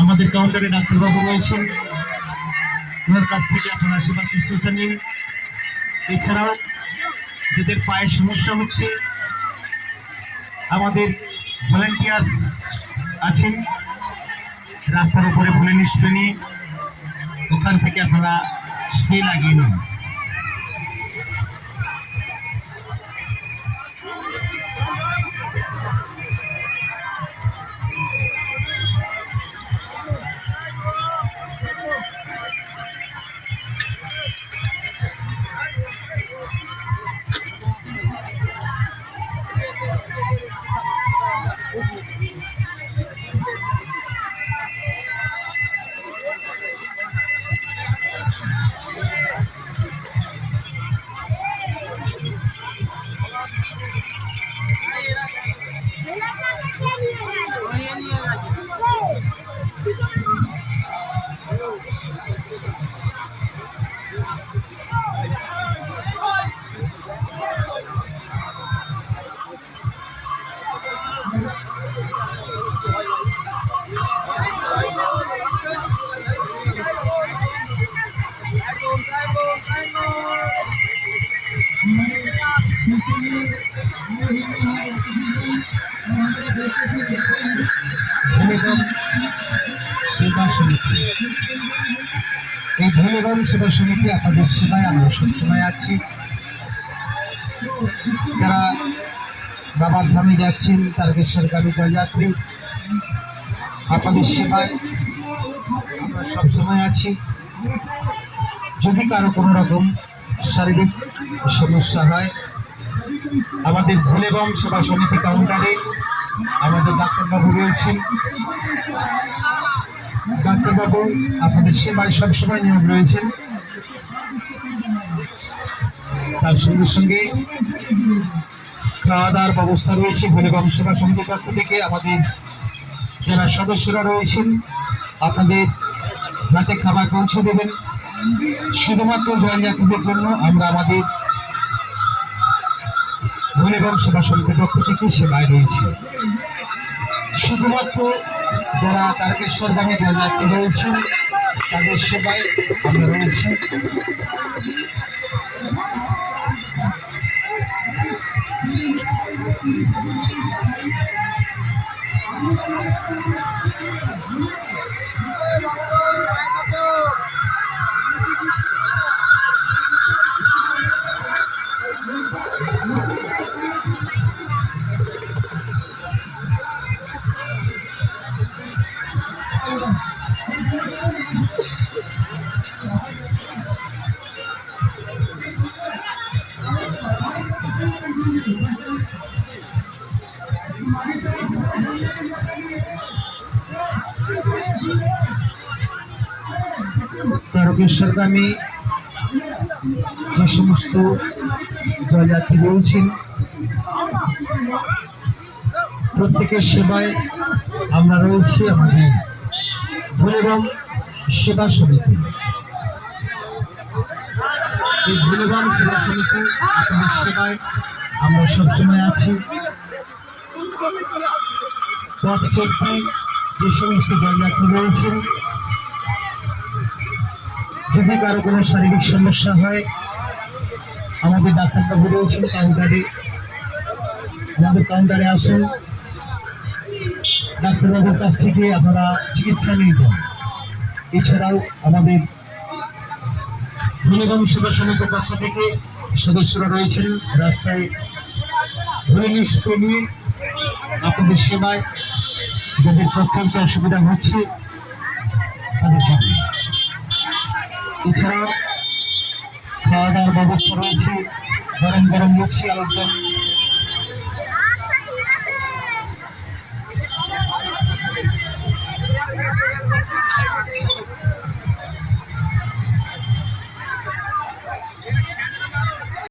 আমাদের কাউন্টারে ডাক্তারবাবু রয়েছেন, ওনার কাছ থেকে আপনারা সেবা শুশ্রূষা নিন। এছাড়াও যাদের পায়ের সমস্যা হচ্ছে আমাদের ভলেন্টিয়ার্স আছেন, রাস্তার উপরে ভুলেন স্প্রে নিয়ে ওখান থেকে আপনারা স্প্রে লাগিয়ে নিন। এই ভোলেবম সেবা সমিতি আপনাদের সেবায় আমরা সবসময় আছি। যারা বাবার ধামে যাচ্ছেন, তারকেশ্বরগামী জলযাত্রী, আপনাদের সেবায় আমরা সবসময় আছি। যদি কারো কোনো রকম শারীরিক সমস্যা হয়, আমাদের ভোলেবম সেবা সমিতি কাউন্টারে আমাদের ডাক্তারবাবু রয়েছেন। ডাক্তারবাবু আপনাদের সেবায় সবসময় নিয়োগ রয়েছেন। তার সঙ্গে সঙ্গে খাওয়া দাওয়ার ব্যবস্থা রয়েছে ভোলেবম সেবা সমিতির পক্ষ থেকে। আমাদের যারা সদস্যরা রয়েছেন আপনাদের রাতে খাবার পৌঁছে দেবেন। শুধুমাত্র জলযাত্রীদের জন্য আমরা আমাদের ভোলেবম সেবা সমিতির পক্ষ থেকে সেবায় রয়েছি। শুধুমাত্র যারা তারকেশ্বরগামী জলযাত্রী রয়েছেন তাদের সেবায় আমরা রয়েছি। তারকেশ্বরগামী যে সমস্ত জলযাত্রী রয়েছেন প্রত্যেকের সেবায় আমরা রয়েছি আমাদের ভোলেবম সেবা সমিতি। এই ভোলেবম সেবা সমিতি আপনাদের সেবায় আমরা সবসময় আছি। পথ চলতে যে সমস্ত জলযাত্রী রয়েছেন, যদি কারো কোনো শারীরিক সমস্যা হয় আমাদের ডাক্তারবাবু রয়েছেন কাউন্টারে, আমাদের কাউন্টারে আসুন। ডাক্তারবাবুর কাছ থেকে আপনারা চিকিৎসা নিয়ে যান। এছাড়াও আমাদের ভোলেবম সেবা সমিতির পক্ষ থেকে সদস্যরা রয়েছেন রাস্তায় ভুলেন স্প্রে নিয়ে আপনাদের সেবায়, যাদের প্রত্যন্ত অসুবিধা হচ্ছে তাদের সাথে। এছাড়াও খাওয়া দাওয়ার ব্যবস্থা রয়েছে, গরম গরম লুচি, আলুর দম,